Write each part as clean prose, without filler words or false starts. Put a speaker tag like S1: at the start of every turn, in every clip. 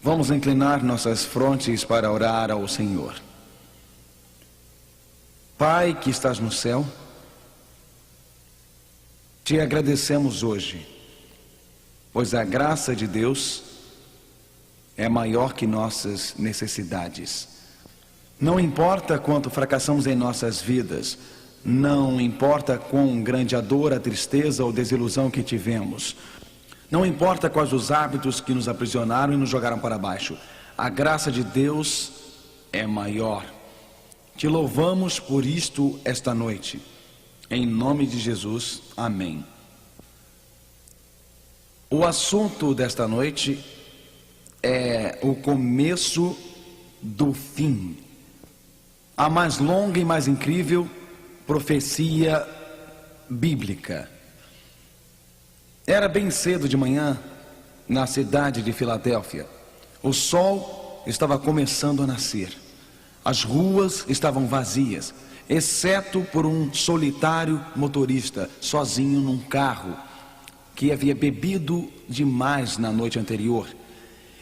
S1: Vamos inclinar nossas frontes para orar ao Senhor. Pai que estás no céu, te agradecemos hoje, pois a graça de Deus é maior que nossas necessidades. Não importa quanto fracassamos em nossas vidas, não importa quão grande a dor, a tristeza ou desilusão que tivemos, não importa quais os hábitos que nos aprisionaram e nos jogaram para baixo, a graça de Deus é maior. Te louvamos por isto esta noite. Em nome de Jesus, amém. O assunto desta noite é o começo do fim. A mais longa e mais incrível profecia bíblica. Era bem cedo de manhã, na cidade de Filadélfia. O sol estava começando a nascer. As ruas estavam vazias, exceto por um solitário motorista, sozinho num carro, que havia bebido demais na noite anterior.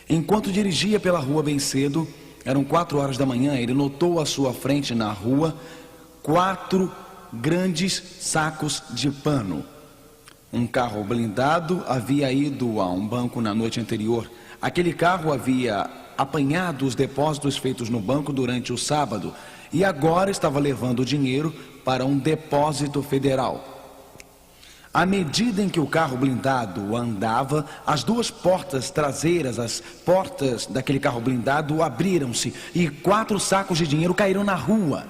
S1: Enquanto dirigia pela rua bem cedo, eram 4 horas da manhã, ele notou à sua frente na rua 4 grandes sacos de pano. Um carro blindado havia ido a um banco na noite anterior. Aquele carro havia apanhado os depósitos feitos no banco durante o sábado e agora estava levando o dinheiro para um depósito federal. À medida em que o carro blindado andava, as 2 portas traseiras, as portas daquele carro blindado, abriram-se e 4 sacos de dinheiro caíram na rua.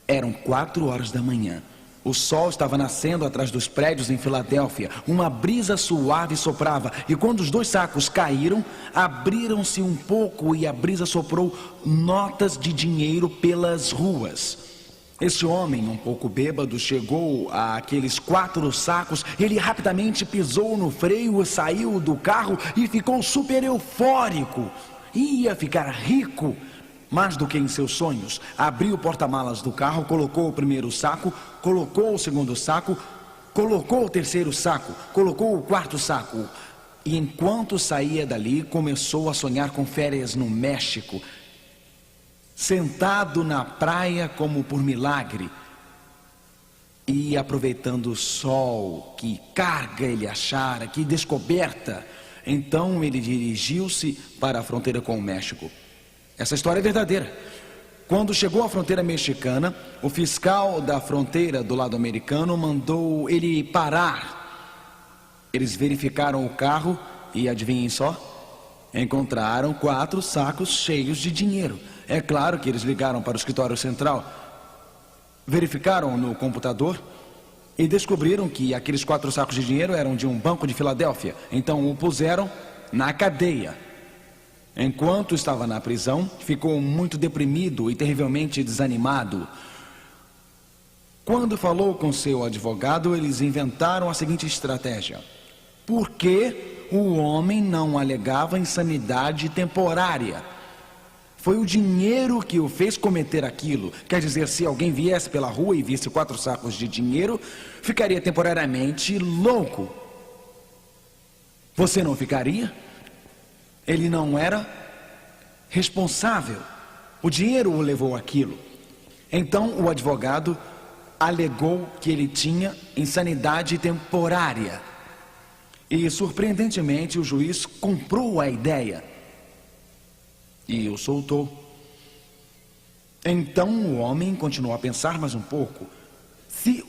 S1: Eram 4 horas da manhã. O sol estava nascendo atrás dos prédios em Filadélfia. Uma brisa suave soprava e quando os 2 sacos caíram, abriram-se um pouco e a brisa soprou notas de dinheiro pelas ruas. Esse homem, um pouco bêbado, chegou àqueles 4 sacos. Ele rapidamente pisou no freio, saiu do carro e ficou super eufórico. Ia ficar rico, mais do que em seus sonhos. Abriu o porta-malas do carro, colocou o primeiro saco, colocou o segundo saco, colocou o terceiro saco, colocou o 4º saco. E enquanto saía dali, começou a sonhar com férias no México, sentado na praia como por milagre e aproveitando o sol, que carga ele achara, que descoberta. Então ele dirigiu-se para a fronteira com o México. Essa história é verdadeira. Quando chegou à fronteira mexicana, o fiscal da fronteira do lado americano mandou ele parar. Eles verificaram o carro e, adivinhem só, encontraram 4 sacos cheios de dinheiro. É claro que eles ligaram para o escritório central, verificaram no computador e descobriram que aqueles 4 sacos de dinheiro eram de um banco de Filadélfia. Então o puseram na cadeia. Enquanto estava na prisão, ficou muito deprimido e terrivelmente desanimado. Quando falou com seu advogado, eles inventaram a seguinte estratégia: por que o homem não alegava insanidade temporária? Foi o dinheiro que o fez cometer aquilo. Quer dizer, se alguém viesse pela rua e visse 4 sacos de dinheiro, ficaria temporariamente louco. Você não ficaria? Ele não era responsável. O dinheiro o levou àquilo. Então o advogado alegou que ele tinha insanidade temporária. E surpreendentemente o juiz comprou a ideia e o soltou. Então o homem continuou a pensar mais um pouco. Se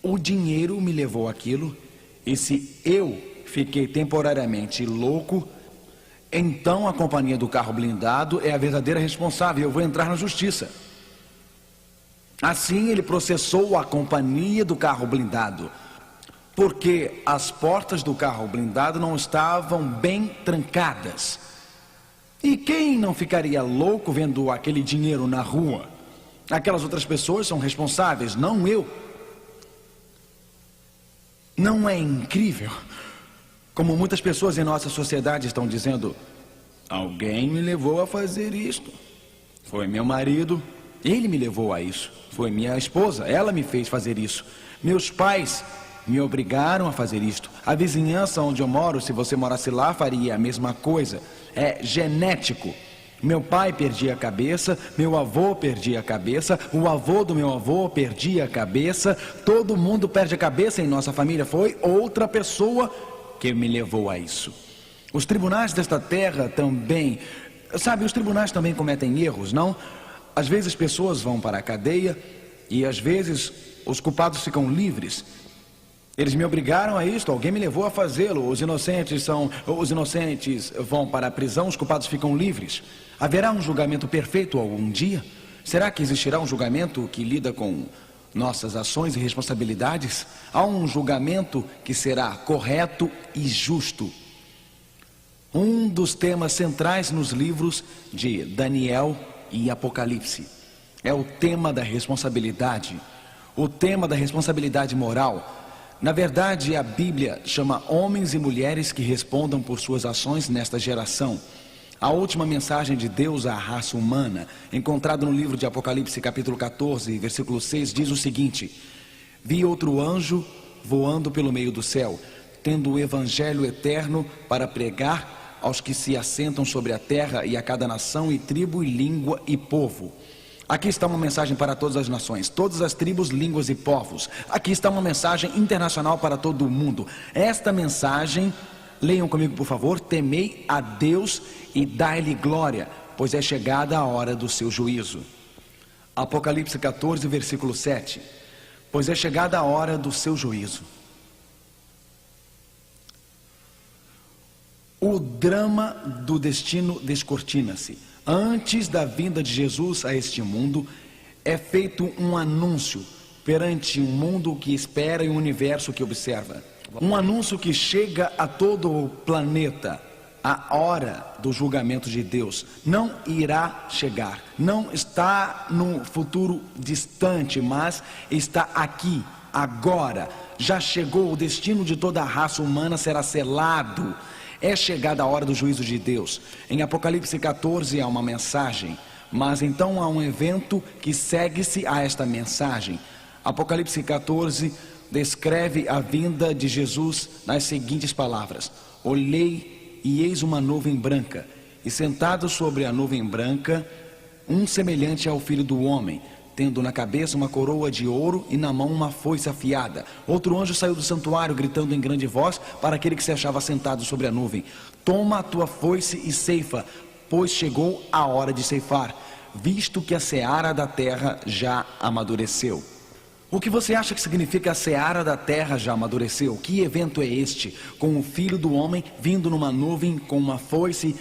S1: o dinheiro me levou àquilo e se eu fiquei temporariamente louco, então a companhia do carro blindado é a verdadeira responsável. Eu vou entrar na justiça. Assim ele processou a companhia do carro blindado, porque as portas do carro blindado não estavam bem trancadas. E quem não ficaria louco vendo aquele dinheiro na rua? Aquelas outras pessoas são responsáveis, não eu. Não é incrível? Como muitas pessoas em nossa sociedade estão dizendo: alguém me levou a fazer isto. Foi meu marido, ele me levou a isso. Foi minha esposa, ela me fez fazer isso. Meus pais me obrigaram a fazer isto. A vizinhança onde eu moro, se você morasse lá, faria a mesma coisa. É genético. Meu pai perdia a cabeça, meu avô perdia a cabeça, o avô do meu avô perdia a cabeça, todo mundo perde a cabeça em nossa família. Foi outra pessoa que me levou a isso. Os tribunais desta terra também, sabe, os tribunais também cometem erros, não? Às vezes pessoas vão para a cadeia e às vezes os culpados ficam livres. Eles me obrigaram a isto, alguém me levou a fazê-lo. Os inocentes vão para a prisão, os culpados ficam livres. Haverá um julgamento perfeito algum dia? Será que existirá um julgamento que lida com nossas ações e responsabilidades? Há um julgamento que será correto e justo. Um dos temas centrais nos livros de Daniel e Apocalipse é o tema da responsabilidade, o tema da responsabilidade moral. Na verdade, a Bíblia chama homens e mulheres que respondam por suas ações nesta geração. A última mensagem de Deus à raça humana, encontrada no livro de Apocalipse, capítulo 14, versículo 6, diz o seguinte: vi outro anjo voando pelo meio do céu, tendo o evangelho eterno para pregar aos que se assentam sobre a terra e a cada nação e tribo e língua e povo. Aqui está uma mensagem para todas as nações, todas as tribos, línguas e povos. Aqui está uma mensagem internacional para todo o mundo. Esta mensagem, leiam comigo por favor: temei a Deus e dai-lhe glória, pois é chegada a hora do seu juízo. Apocalipse 14, versículo 7. Pois é chegada a hora do seu juízo. O drama do destino descortina-se. Antes da vinda de Jesus a este mundo, é feito um anúncio perante um mundo que espera e um universo que observa. Um anúncio que chega a todo o planeta. A hora do julgamento de Deus não irá chegar. Não está no futuro distante, mas está aqui, agora. Já chegou, o destino de toda a raça humana será selado. É chegada a hora do juízo de Deus. Em Apocalipse 14 há uma mensagem, mas então há um evento que segue-se a esta mensagem. Apocalipse 14 descreve a vinda de Jesus nas seguintes palavras: olhei e eis uma nuvem branca, e sentado sobre a nuvem branca, um semelhante ao Filho do Homem, tendo na cabeça uma coroa de ouro e na mão uma foice afiada. Outro anjo saiu do santuário, gritando em grande voz para aquele que se achava sentado sobre a nuvem: toma a tua foice e ceifa, pois chegou a hora de ceifar, visto que a seara da terra já amadureceu. O que você acha que significa a seara da terra já amadureceu? Que evento é este? Com o Filho do Homem vindo numa nuvem com uma foice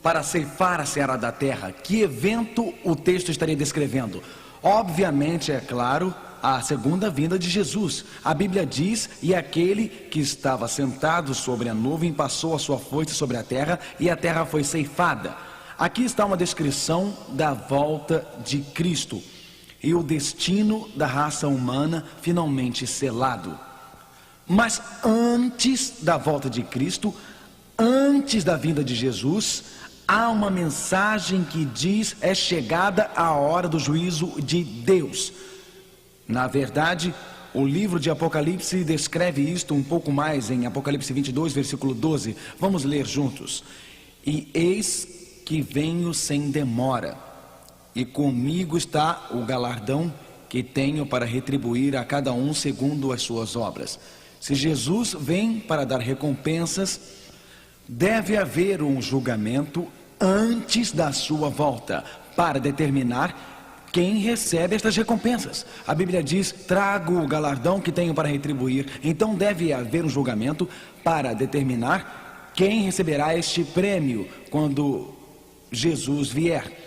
S1: para ceifar a seara da terra. Que evento o texto estaria descrevendo? Obviamente, é claro, a segunda vinda de Jesus. A Bíblia diz: e aquele que estava sentado sobre a nuvem passou a sua foice sobre a terra, e a terra foi ceifada. Aqui está uma descrição da volta de Cristo e o destino da raça humana finalmente selado. Mas antes da volta de Cristo, antes da vinda de Jesus, há uma mensagem que diz: é chegada a hora do juízo de Deus. Na verdade, o livro de Apocalipse descreve isto um pouco mais em Apocalipse 22, versículo 12. Vamos ler juntos. E eis que venho sem demora, e comigo está o galardão que tenho para retribuir a cada um segundo as suas obras. Se Jesus vem para dar recompensas, deve haver um julgamento antes da sua volta, para determinar quem recebe estas recompensas. A Bíblia diz: trago o galardão que tenho para retribuir. Então deve haver um julgamento para determinar quem receberá este prêmio quando Jesus vier.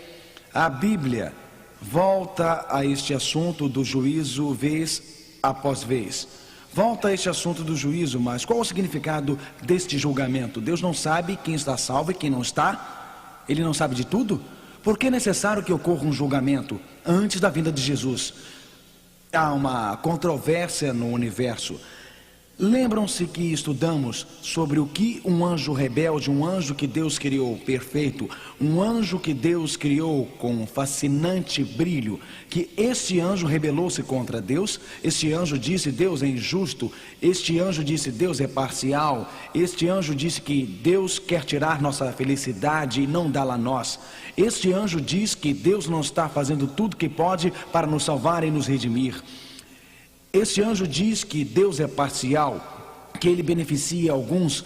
S1: A Bíblia volta a este assunto do juízo vez após vez. Volta a este assunto do juízo, mas qual o significado deste julgamento? Deus não sabe quem está salvo e quem não está? Ele não sabe de tudo? Por que é necessário que ocorra um julgamento antes da vinda de Jesus? Há uma controvérsia no universo. Lembram-se que estudamos sobre o que um anjo rebelde, um anjo que Deus criou perfeito, um anjo que Deus criou com fascinante brilho, que este anjo rebelou-se contra Deus, este anjo disse Deus é injusto, este anjo disse Deus é parcial, este anjo disse que Deus quer tirar nossa felicidade e não dá-la a nós. Este anjo diz que Deus não está fazendo tudo que pode para nos salvar e nos redimir. Este anjo diz que Deus é parcial, que ele beneficia alguns.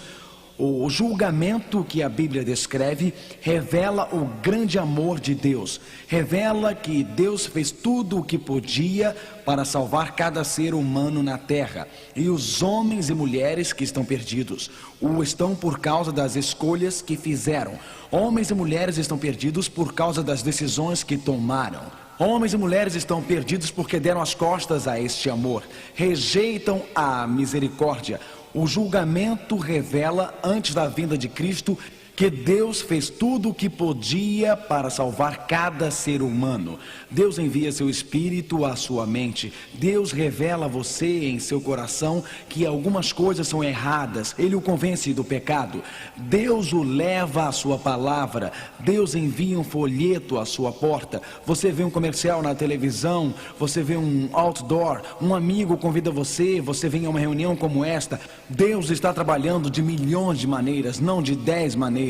S1: O julgamento que a Bíblia descreve revela o grande amor de Deus, revela que Deus fez tudo o que podia para salvar cada ser humano na terra, e os homens e mulheres que estão perdidos o estão por causa das escolhas que fizeram. Homens e mulheres estão perdidos por causa das decisões que tomaram. Homens e mulheres estão perdidos porque deram as costas a este amor, rejeitam a misericórdia. O julgamento revela, antes da vinda de Cristo, que Deus fez tudo o que podia para salvar cada ser humano. Deus envia seu Espírito à sua mente. Deus revela a você em seu coração que algumas coisas são erradas. Ele o convence do pecado. Deus o leva à sua palavra. Deus envia um folheto à sua porta. Você vê um comercial na televisão, você vê um outdoor, um amigo convida você, você vem a uma reunião como esta. Deus está trabalhando de milhões de maneiras, não de 10 maneiras.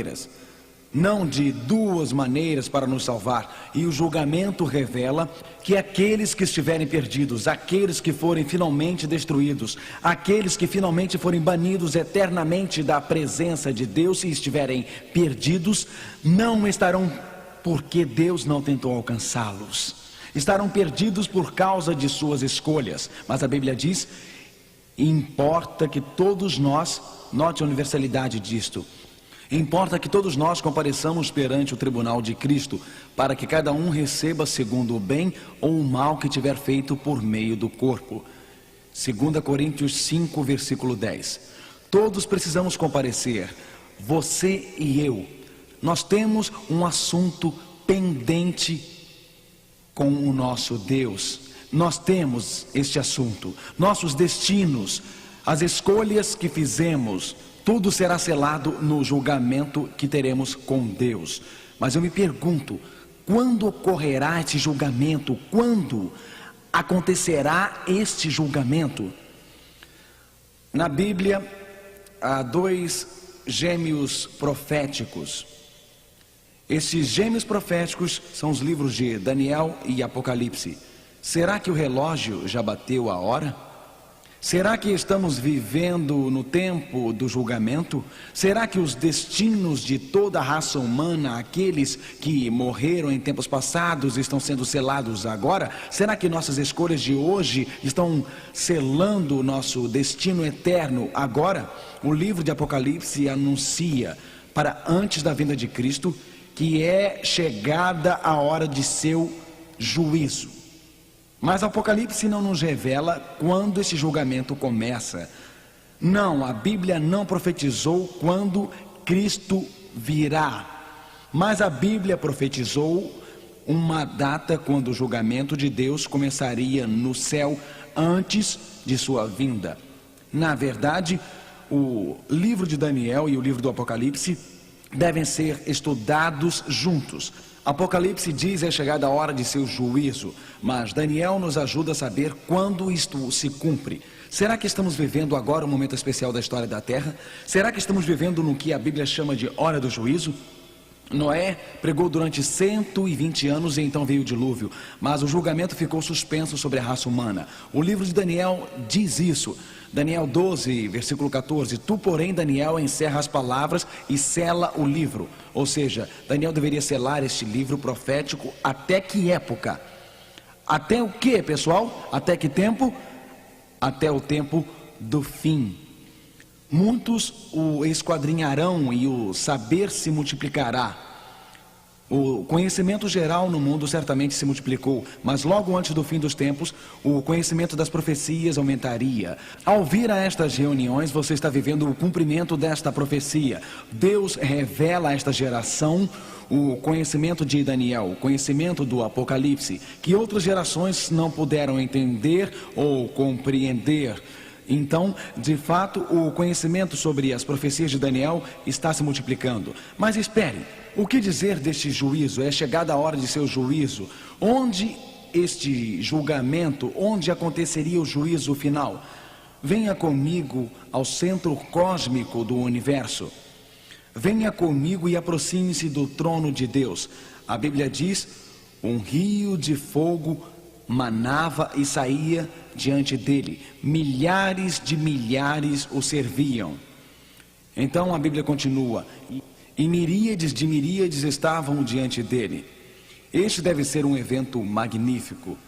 S1: Não de 2 maneiras para nos salvar. E o julgamento revela que aqueles que estiverem perdidos, aqueles que forem finalmente destruídos, aqueles que finalmente forem banidos eternamente da presença de Deus, se estiverem perdidos, não estarão porque Deus não tentou alcançá-los. Estarão perdidos por causa de suas escolhas. Mas a Bíblia diz, importa que todos nós, note a universalidade disto, importa que todos nós compareçamos perante o tribunal de Cristo, para que cada um receba segundo o bem ou o mal que tiver feito por meio do corpo. 2 Coríntios 5, versículo 10. Todos precisamos comparecer, você e eu. Nós temos um assunto pendente com o nosso Deus. Nós temos este assunto, nossos destinos, as escolhas que fizemos, tudo será selado no julgamento que teremos com Deus. Mas eu me pergunto, quando ocorrerá este julgamento? Quando acontecerá este julgamento? Na Bíblia, há 2 gêmeos proféticos. Esses gêmeos proféticos são os livros de Daniel e Apocalipse. Será que o relógio já bateu a hora? Será que estamos vivendo no tempo do julgamento? Será que os destinos de toda a raça humana, aqueles que morreram em tempos passados, estão sendo selados agora? Será que nossas escolhas de hoje estão selando o nosso destino eterno agora? O livro de Apocalipse anuncia, para antes da vinda de Cristo, que é chegada a hora de seu juízo. Mas o Apocalipse não nos revela quando esse julgamento começa. Não, a Bíblia não profetizou quando Cristo virá. Mas a Bíblia profetizou uma data quando o julgamento de Deus começaria no céu antes de sua vinda. Na verdade, o livro de Daniel e o livro do Apocalipse devem ser estudados juntos. Apocalipse diz é chegada a hora de seu juízo, mas Daniel nos ajuda a saber quando isto se cumpre. Será que estamos vivendo agora um momento especial da história da terra? Será que estamos vivendo no que a Bíblia chama de hora do juízo? Noé pregou durante 120 anos e então veio o dilúvio, mas o julgamento ficou suspenso sobre a raça humana. O livro de Daniel diz isso. Daniel 12, versículo 14, tu, porém, Daniel, encerra as palavras e sela o livro. Ou seja, Daniel deveria selar este livro profético até que época? Até o que, pessoal? Até que tempo? Até o tempo do fim. Muitos o esquadrinharão e o saber se multiplicará. O conhecimento geral no mundo certamente se multiplicou, mas logo antes do fim dos tempos, o conhecimento das profecias aumentaria. Ao vir a estas reuniões, você está vivendo o cumprimento desta profecia. Deus revela a esta geração o conhecimento de Daniel, o conhecimento do Apocalipse, que outras gerações não puderam entender ou compreender. Então, de fato, o conhecimento sobre as profecias de Daniel está se multiplicando. Mas espere, o que dizer deste juízo? É chegada a hora de seu juízo. Onde este julgamento, onde aconteceria o juízo final? Venha comigo ao centro cósmico do universo. Venha comigo e aproxime-se do trono de Deus. A Bíblia diz: um rio de fogo manava e saía diante dele. Milhares de milhares o serviam. Então a Bíblia continua: e miríades de miríades estavam diante dele. Este deve ser um evento magnífico.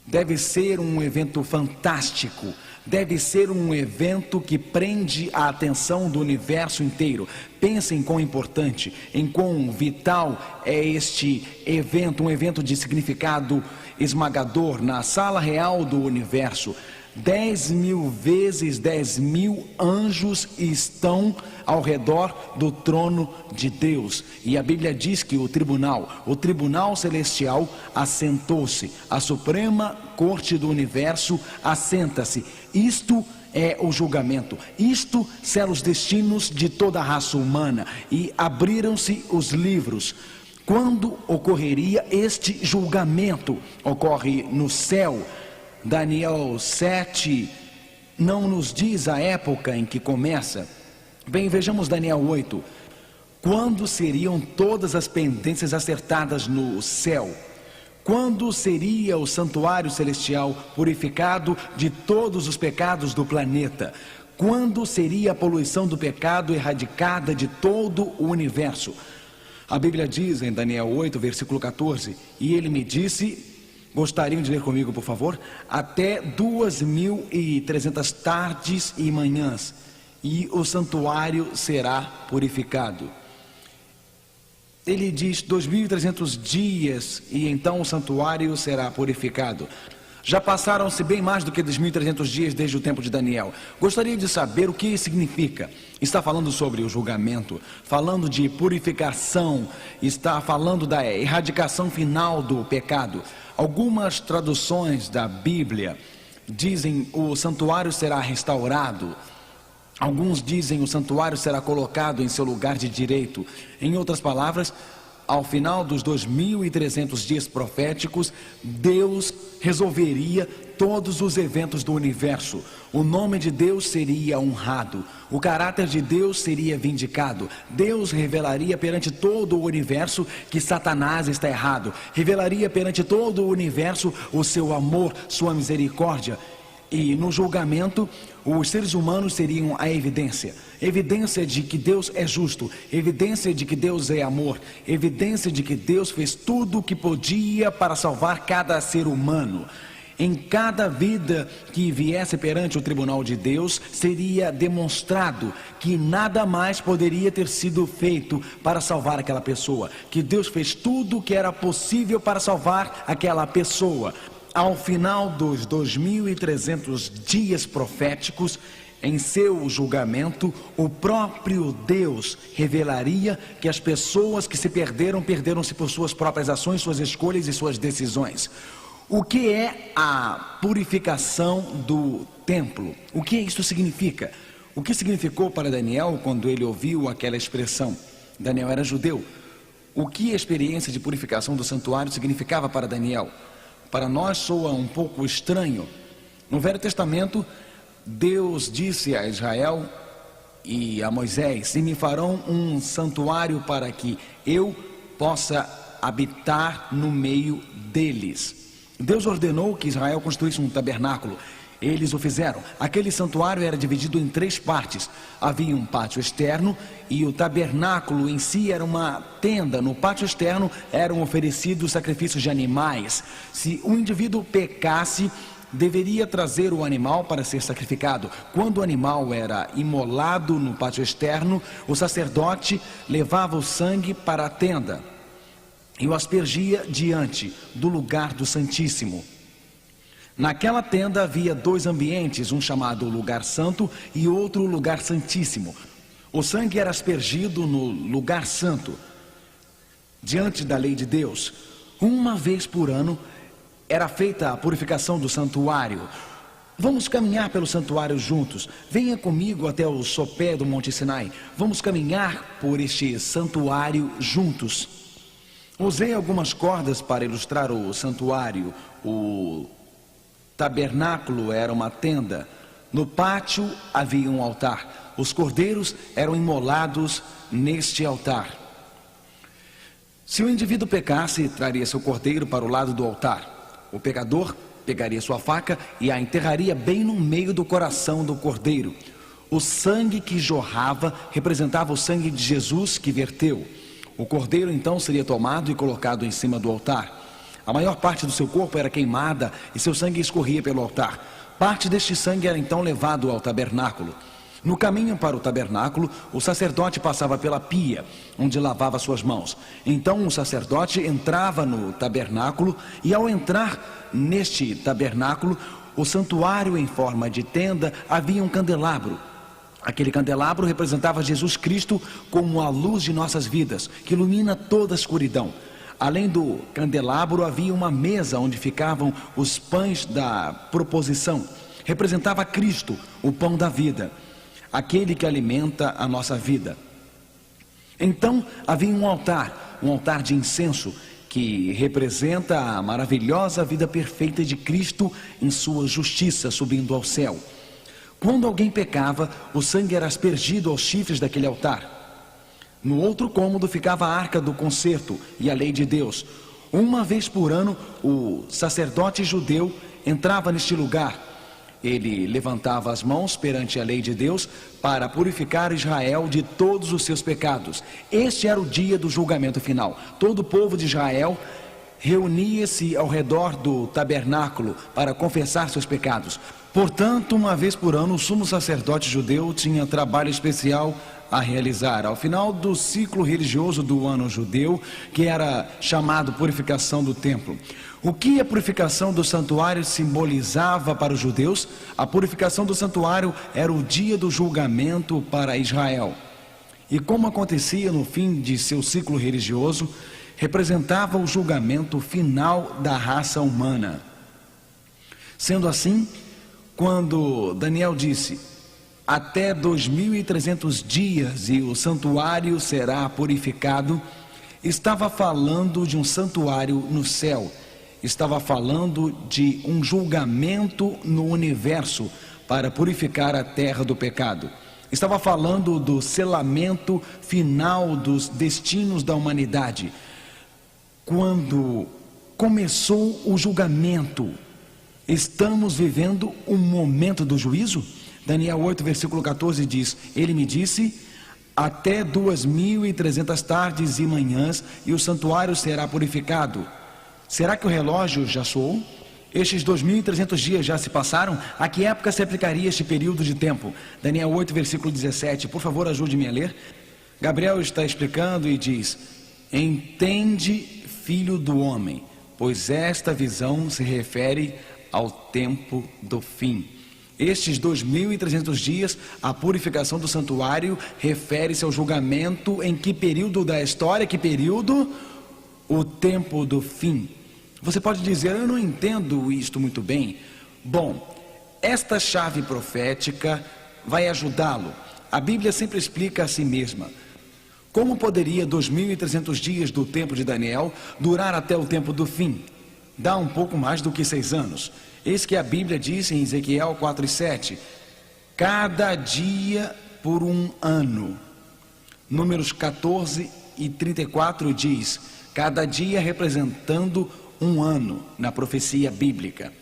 S1: Deve ser um evento fantástico. Deve ser um evento que prende a atenção do universo inteiro. Pensem quão importante, em quão vital é este evento, um evento de significado esmagador na sala real do universo. 10.000 vezes 10.000 anjos estão ao redor do trono de Deus. E a Bíblia diz que o tribunal celestial assentou-se. A suprema corte do universo assenta-se. Isto é o julgamento. Isto sela os destinos de toda a raça humana. E abriram-se os livros. Quando ocorreria este julgamento? Ocorre no céu. Daniel 7 não nos diz a época em que começa. Bem, vejamos Daniel 8. Quando seriam todas as pendências acertadas no céu? Quando seria o santuário celestial purificado de todos os pecados do planeta? Quando seria a poluição do pecado erradicada de todo o universo? A Bíblia diz em Daniel 8, versículo 14: e ele me disse... Gostariam de ler comigo, por favor? Até 2.300 tardes e manhãs, e o santuário será purificado. Ele diz 2.300 dias, e então o santuário será purificado. Já passaram-se bem mais do que 2.300 dias desde o tempo de Daniel. Gostaria de saber o que significa. Está falando sobre o julgamento, falando de purificação, está falando da erradicação final do pecado. Algumas traduções da Bíblia dizem o santuário será restaurado. Alguns dizem o santuário será colocado em seu lugar de direito. Em outras palavras, ao final dos 2.300 dias proféticos, Deus resolveria todos os eventos do universo. O nome de Deus seria honrado. O caráter de Deus seria vindicado. Deus revelaria perante todo o universo que Satanás está errado. Revelaria perante todo o universo o seu amor, sua misericórdia. E no julgamento, os seres humanos seriam a evidência de que Deus é justo, evidência de que Deus é amor, evidência de que Deus fez tudo o que podia para salvar cada ser humano. Em cada vida que viesse perante o tribunal de Deus, seria demonstrado que nada mais poderia ter sido feito para salvar aquela pessoa, que Deus fez tudo o que era possível para salvar aquela pessoa. Ao final dos 2.300 dias proféticos, em seu julgamento, o próprio Deus revelaria que as pessoas que se perderam-se por suas próprias ações, suas escolhas e suas decisões. O que é a purificação do templo? O que isso significa? O que significou para Daniel quando ele ouviu aquela expressão? Daniel era judeu. O que a experiência de purificação do santuário significava para Daniel? Para nós soa um pouco estranho. No Velho Testamento, Deus disse a Israel e a Moisés: e me farão um santuário para que eu possa habitar no meio deles. Deus ordenou que Israel construísse um tabernáculo. Eles o fizeram. Aquele santuário era dividido em 3 partes. Havia um pátio externo e o tabernáculo em si era uma tenda. No pátio externo eram oferecidos sacrifícios de animais. Se um indivíduo pecasse, deveria trazer o animal para ser sacrificado. Quando o animal era imolado no pátio externo, o sacerdote levava o sangue para a tenda e o aspergia diante do lugar do Santíssimo. Naquela tenda havia 2 ambientes, um chamado lugar santo e outro lugar santíssimo. O sangue era aspergido no lugar santo, diante da lei de Deus. Uma vez por ano era feita a purificação do santuário. Vamos caminhar pelo santuário juntos. Venha comigo até o sopé do Monte Sinai. Vamos caminhar por este santuário juntos. Usei algumas cordas para ilustrar o santuário. O tabernáculo era uma tenda. No pátio havia um altar. Os cordeiros eram imolados neste altar. Se o indivíduo pecasse, traria seu cordeiro para o lado do altar. O pecador pegaria sua faca e a enterraria bem no meio do coração do cordeiro. O sangue que jorrava representava o sangue de Jesus que verteu. O cordeiro então seria tomado e colocado em cima do altar. A maior parte do seu corpo era queimada e seu sangue escorria pelo altar. Parte deste sangue era então levado ao tabernáculo. No caminho para o tabernáculo, o sacerdote passava pela pia, onde lavava suas mãos. Então o sacerdote entrava no tabernáculo e, ao entrar neste tabernáculo, o santuário em forma de tenda, havia um candelabro. Aquele candelabro representava Jesus Cristo como a luz de nossas vidas, que ilumina toda a escuridão. Além do candelabro, havia uma mesa onde ficavam os pães da proposição. Representava Cristo, o pão da vida, aquele que alimenta a nossa vida. Então havia um altar de incenso, que representa a maravilhosa vida perfeita de Cristo em sua justiça subindo ao céu. Quando alguém pecava, o sangue era aspergido aos chifres daquele altar. No outro cômodo ficava a arca do concerto e a lei de Deus. Uma vez por ano, o sacerdote judeu entrava neste lugar. Ele levantava as mãos perante a lei de Deus para purificar Israel de todos os seus pecados. Este era o dia do julgamento final. Todo o povo de Israel reunia-se ao redor do tabernáculo para confessar seus pecados. Portanto, uma vez por ano, o sumo sacerdote judeu tinha trabalho especial a realizar. Ao final do ciclo religioso do ano judeu, que era chamado purificação do templo. O que a purificação do santuário simbolizava para os judeus? A purificação do santuário era o dia do julgamento para Israel. E como acontecia no fim de seu ciclo religioso, representava o julgamento final da raça humana. Sendo assim, quando Daniel disse: até 2.300 dias e o santuário será purificado, estava falando de um santuário no céu. Estava falando de um julgamento no universo para purificar a terra do pecado. Estava falando do selamento final dos destinos da humanidade. Quando começou o julgamento, estamos vivendo um momento do juízo? Daniel 8, versículo 14 diz: ele me disse: até 2.300 tardes e manhãs e o santuário será purificado. Será que o relógio já soou? Estes 2.300 dias já se passaram? A que época se aplicaria este período de tempo? Daniel 8, versículo 17. Por favor, ajude-me a ler. Gabriel está explicando e diz: entende, filho do homem, pois esta visão se refere ao tempo do fim. Estes 2.300 dias, a purificação do santuário, refere-se ao julgamento em que período da história? Que período? O tempo do fim. Você pode dizer: eu não entendo isto muito bem. Bom, esta chave profética vai ajudá-lo. A Bíblia sempre explica a si mesma. Como poderia 2.300 dias do tempo de Daniel durar até o tempo do fim? Dá um pouco mais do que 6 anos. Eis que a Bíblia diz em Ezequiel 4:7: cada dia por um ano. Números 14 e 34 diz: cada dia representando um ano na profecia bíblica.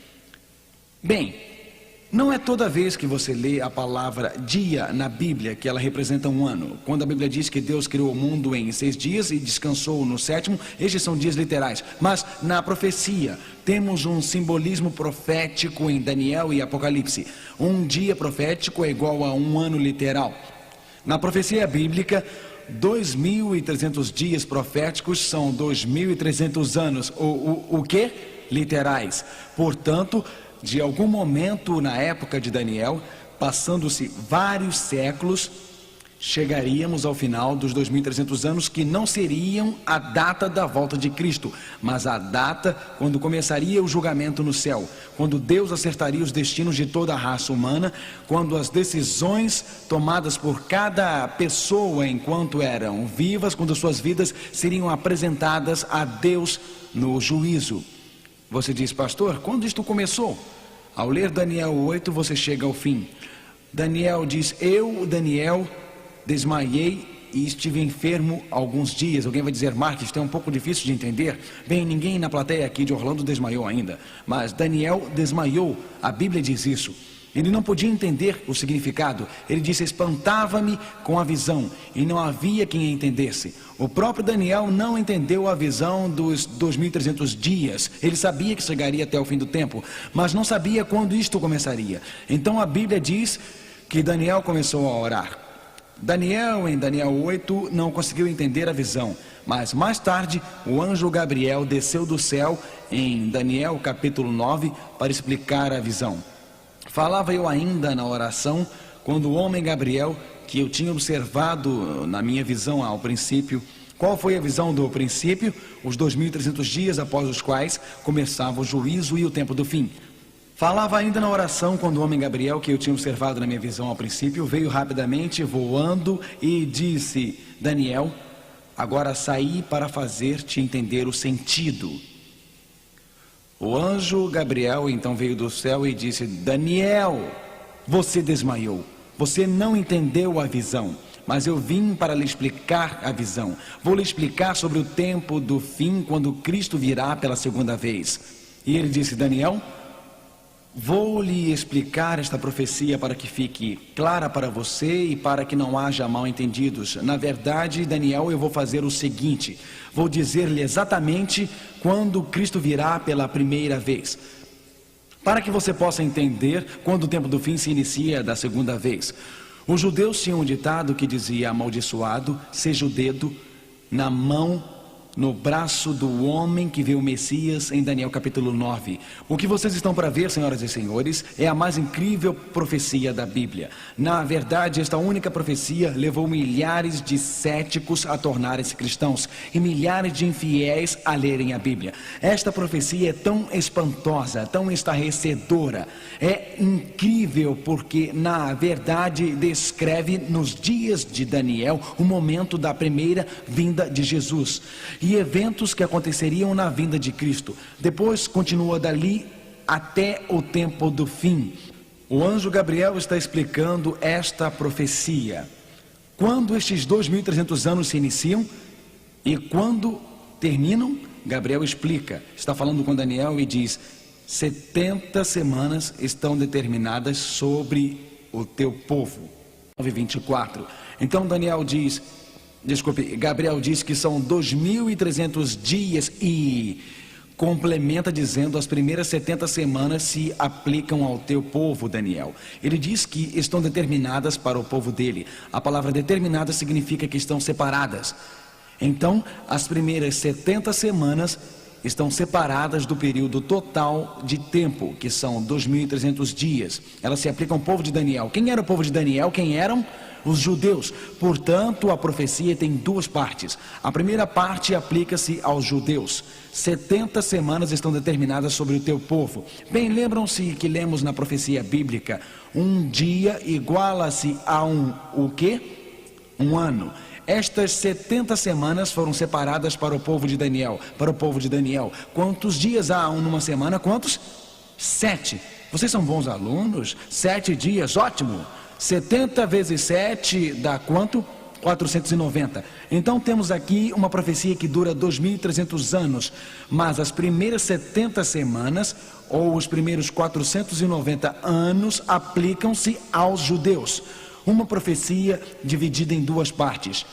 S1: Bem, não é toda vez que você lê a palavra dia na Bíblia que ela representa um ano. Quando a Bíblia diz que Deus criou o mundo em 6 dias e descansou no 7º, estes são dias literais. Mas na profecia temos um simbolismo profético em Daniel e Apocalipse. Um dia profético é igual a um ano literal. Na profecia bíblica, 2.300 dias proféticos são 2.300 anos, o que? Literais. Portanto, de algum momento na época de Daniel, passando-se vários séculos, chegaríamos ao final dos 2.300 anos, que não seriam a data da volta de Cristo, mas a data quando começaria o julgamento no céu, quando Deus acertaria os destinos de toda a raça humana, quando as decisões tomadas por cada pessoa enquanto eram vivas, quando suas vidas seriam apresentadas a Deus no juízo. Você diz, pastor, quando isto começou? Ao ler Daniel 8, você chega ao fim. Daniel diz, eu, Daniel, desmaiei e estive enfermo alguns dias. Alguém vai dizer, Marcos, isso é um pouco difícil de entender. Bem, ninguém na plateia aqui de Orlando desmaiou ainda, mas Daniel desmaiou, a Bíblia diz isso. Ele não podia entender o significado. Ele disse, espantava-me com a visão, e não havia quem a entendesse. O próprio Daniel não entendeu a visão dos 2.300 dias. Ele sabia que chegaria até o fim do tempo, mas não sabia quando isto começaria. Então a Bíblia diz que Daniel começou a orar. Daniel, em Daniel 8, não conseguiu entender a visão, mas mais tarde o anjo Gabriel desceu do céu em Daniel capítulo 9 para explicar a visão. Falava eu ainda na oração quando o homem Gabriel, que eu tinha observado na minha visão ao princípio. Qual foi a visão do princípio? Os 2.300 dias após os quais começava o juízo e o tempo do fim. Falava ainda na oração quando o homem Gabriel, que eu tinha observado na minha visão ao princípio, veio rapidamente voando e disse, Daniel, agora saí para fazer-te entender o sentido. O anjo Gabriel então veio do céu e disse, Daniel, você desmaiou, você não entendeu a visão, mas eu vim para lhe explicar a visão. Vou lhe explicar sobre o tempo do fim, quando Cristo virá pela segunda vez. E ele disse, Daniel, vou lhe explicar esta profecia para que fique clara para você e para que não haja mal-entendidos. Na verdade, Daniel, eu vou fazer o seguinte, vou dizer-lhe exatamente quando Cristo virá pela primeira vez, para que você possa entender quando o tempo do fim se inicia da segunda vez. Os judeus tinham um ditado que dizia, amaldiçoado seja o dedo na mão, no braço do homem que vê o Messias, em Daniel capítulo 9. O que vocês estão para ver, senhoras e senhores, é a mais incrível profecia da Bíblia. Na verdade, esta única profecia levou milhares de céticos a tornarem-se cristãos e milhares de infiéis a lerem a Bíblia. Esta profecia é tão espantosa, tão estarrecedora, é incrível porque, na verdade, descreve nos dias de Daniel o momento da primeira vinda de Jesus e eventos que aconteceriam na vinda de Cristo. Depois continua dali até o tempo do fim. O anjo Gabriel está explicando esta profecia. Quando estes 2.300 anos se iniciam e quando terminam, Gabriel explica, está falando com Daniel e diz, 70 semanas estão determinadas sobre o teu povo. 9:24. Então Gabriel diz que são 2.300 dias e complementa dizendo as primeiras 70 semanas se aplicam ao teu povo, Daniel. Ele diz que estão determinadas para o povo dele. A palavra determinada significa que estão separadas. Então, as primeiras 70 semanas estão separadas do período total de tempo, que são 2.300 dias. Elas se aplicam ao povo de Daniel. Quem era o povo de Daniel? Quem eram? Os judeus. Portanto, a profecia tem duas partes. A primeira parte aplica-se aos judeus. 70 semanas estão determinadas sobre o teu povo. Bem, lembram-se que lemos na profecia bíblica, um dia iguala-se a o quê? Um ano. Estas 70 semanas foram separadas para o povo de Daniel. Para o povo de Daniel. Quantos dias há numa semana? Quantos? 7. Vocês são bons alunos? 7 dias, ótimo. 70 vezes 7 dá quanto? 490. Então temos aqui uma profecia que dura 2.300 anos. Mas as primeiras 70 semanas, ou os primeiros 490 anos, aplicam-se aos judeus. Uma profecia dividida em duas partes.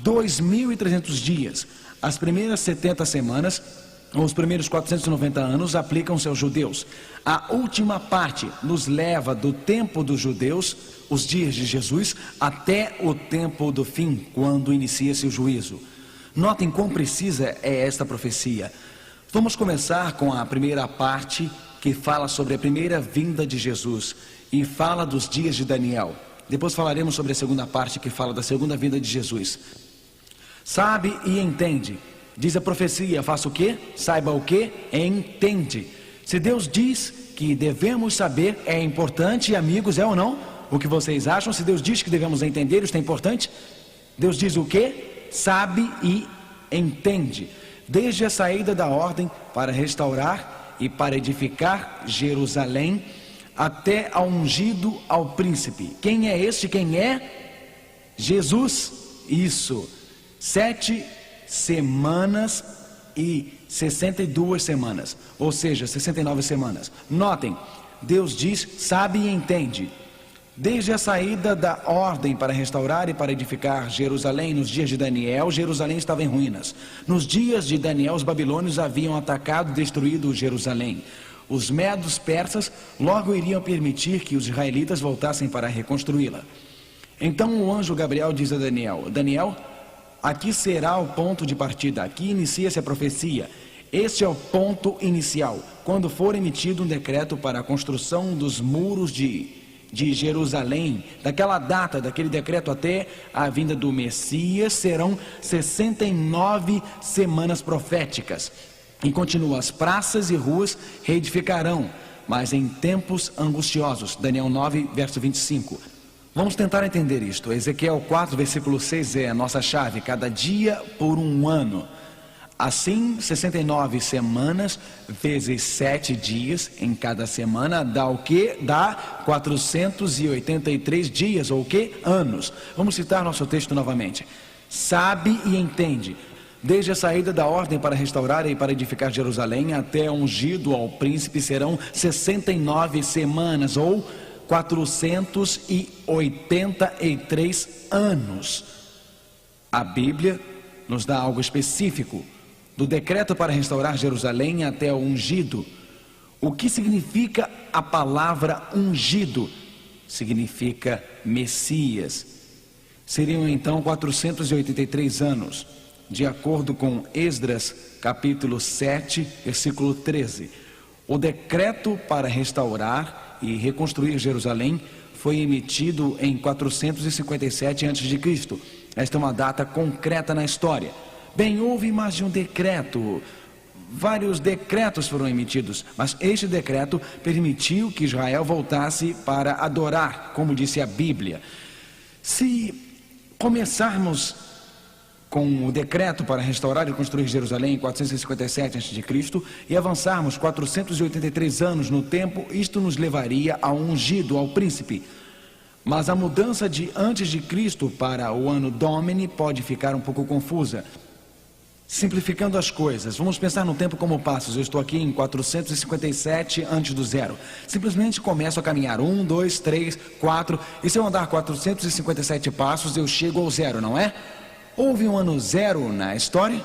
S1: 2.300 dias. As primeiras 70 semanas, ou os primeiros 490 anos, aplicam-se aos judeus. A última parte nos leva do tempo dos judeus, os dias de Jesus, até o tempo do fim, quando inicia-se o juízo. Notem quão precisa é esta profecia. Vamos começar com a primeira parte, que fala sobre a primeira vinda de Jesus e fala dos dias de Daniel. Depois falaremos sobre a segunda parte que fala da segunda vinda de Jesus. Sabe e entende. Diz a profecia, faça o quê? Saiba o quê? Entende. Se Deus diz que devemos saber, é importante, amigos, é ou não? O que vocês acham? Se Deus diz que devemos entender, isso é importante? Deus diz o quê? Sabe e entende. Desde a saída da ordem para restaurar e para edificar Jerusalém, até ao ungido ao príncipe. Quem é este? Quem é? Jesus. Isso. 7 semanas e 62 semanas, ou seja, 69 semanas. Notem, Deus diz, sabe e entende. Desde a saída da ordem para restaurar e para edificar Jerusalém, nos dias de Daniel, Jerusalém estava em ruínas. Nos dias de Daniel, os babilônios haviam atacado e destruído Jerusalém. Os medos persas logo iriam permitir que os israelitas voltassem para reconstruí-la. Então o anjo Gabriel diz a Daniel: Daniel, aqui será o ponto de partida, aqui inicia-se a profecia. Este é o ponto inicial, quando for emitido um decreto para a construção dos muros de Jerusalém. Daquela data, daquele decreto até a vinda do Messias, serão 69 semanas proféticas. E continua, as praças e ruas reedificarão, mas em tempos angustiosos. Daniel 9, verso 25. Vamos tentar entender isto. Ezequiel 4, versículo 6 é a nossa chave. Cada dia por um ano. Assim, 69 semanas vezes 7 dias em cada semana dá o quê? Dá 483 dias, ou o quê? Anos. Vamos citar nosso texto novamente. Sabe e entende. Desde a saída da ordem para restaurar e para edificar Jerusalém até ungido ao príncipe serão 69 semanas, ou 483 anos. A Bíblia nos dá algo específico. Do decreto para restaurar Jerusalém até o ungido. O que significa a palavra ungido? Significa Messias. Seriam então 483 anos, de acordo com Esdras, capítulo 7, versículo 13. O decreto para restaurar e reconstruir Jerusalém foi emitido em 457 a.C. Esta é uma data concreta na história. Bem, houve mais de um decreto, vários decretos foram emitidos, mas este decreto permitiu que Israel voltasse para adorar, como disse a Bíblia. Se começarmos com o decreto para restaurar e construir Jerusalém em 457 a.C. e avançarmos 483 anos no tempo, isto nos levaria ao ungido, ao príncipe. Mas a mudança de antes de Cristo para o ano Domini pode ficar um pouco confusa. Simplificando as coisas, vamos pensar no tempo como passos. Eu estou aqui em 457 antes do zero. Simplesmente começo a caminhar 1, 2, 3, 4. E se eu andar 457 passos, eu chego ao zero, não é? Houve um ano zero na história?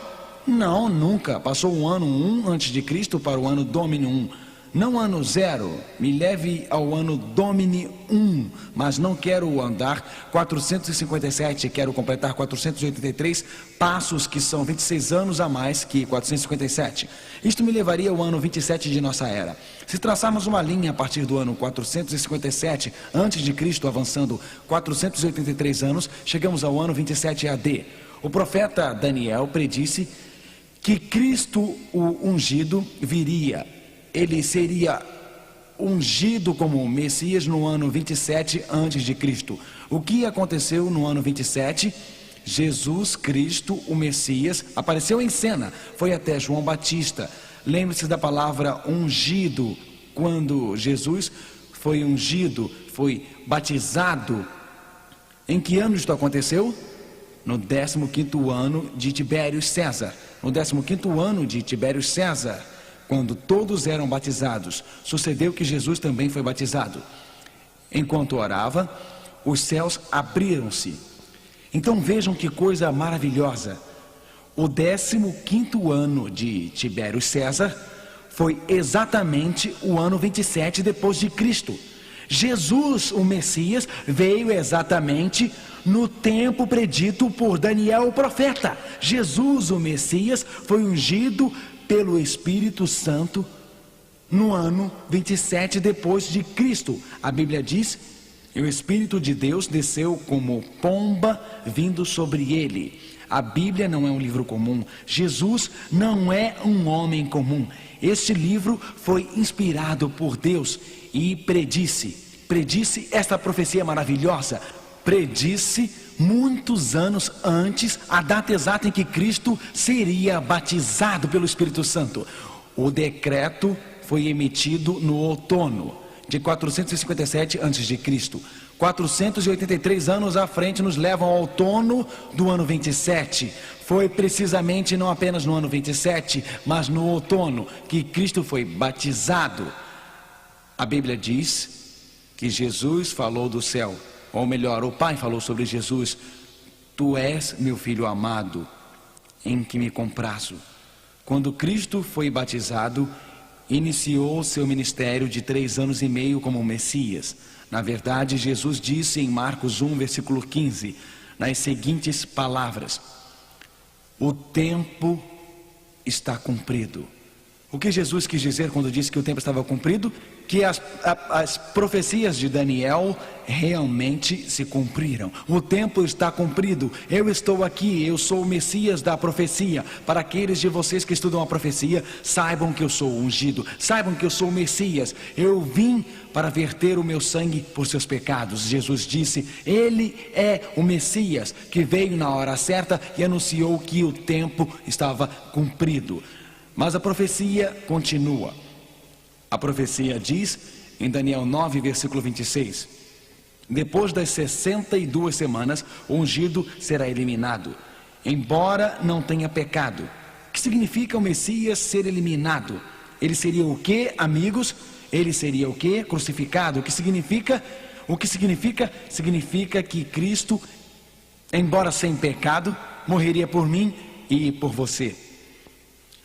S1: Não, nunca. Passou um ano 1 antes de Cristo para o ano Domini 1. Não ano zero, me leve ao ano Domini 1, mas não quero andar 457, quero completar 483 passos, que são 26 anos a mais que 457. Isto me levaria ao ano 27 de nossa era. Se traçarmos uma linha a partir do ano 457 antes de Cristo, avançando 483 anos, chegamos ao ano 27 AD. O profeta Daniel predisse que Cristo, o ungido, viria. Ele seria ungido como Messias no ano 27 antes de Cristo. O que aconteceu no ano 27? Jesus Cristo, o Messias, apareceu em cena. Foi até João Batista. Lembre-se da palavra ungido. Quando Jesus foi ungido, foi batizado. Em que ano isto aconteceu? No 15º ano de Tibério César. No 15º ano de Tibério César, quando todos eram batizados, sucedeu que Jesus também foi batizado. Enquanto orava, os céus abriram-se. Então vejam que coisa maravilhosa. O 15º ano de Tibério César foi exatamente o ano 27 depois de Cristo. Jesus, o Messias, veio exatamente no tempo predito por Daniel, o profeta. Jesus, o Messias, foi ungido pelo Espírito Santo no ano 27 depois de Cristo. A Bíblia diz E o Espírito de Deus desceu como pomba vindo sobre ele. A Bíblia não é um livro comum. Jesus não é um homem comum. Este livro foi inspirado por Deus e predisse esta profecia maravilhosa. Predisse muitos anos antes a data exata em que Cristo seria batizado pelo Espírito Santo. O decreto foi emitido no outono de 457 a.C. 483 anos à frente nos levam ao outono do ano 27. Foi precisamente não apenas no ano 27, mas no outono que Cristo foi batizado. A Bíblia diz que Jesus falou do céu, ou melhor, o Pai falou sobre Jesus: Tu és meu filho amado, em que me comprazo. Quando Cristo foi batizado, iniciou seu ministério de 3 anos e meio como Messias. Na verdade, Jesus disse em Marcos 1, versículo 15, nas seguintes palavras: O tempo está cumprido. O que Jesus quis dizer quando disse que o tempo estava cumprido? Que as profecias de Daniel realmente se cumpriram. O tempo está cumprido. Eu estou aqui, eu sou o Messias da profecia. Para aqueles de vocês que estudam a profecia, saibam que eu sou ungido, saibam que eu sou o Messias. Eu vim para verter o meu sangue por seus pecados. Jesus disse: Ele é o Messias que veio na hora certa e anunciou que o tempo estava cumprido. Mas a profecia continua. A profecia diz em Daniel 9, versículo 26: Depois das 62 semanas, o ungido será eliminado, embora não tenha pecado. O que significa o Messias ser eliminado? Ele seria o quê, amigos? Ele seria o quê? Crucificado. O que significa? Significa que Cristo, embora sem pecado, morreria por mim e por você.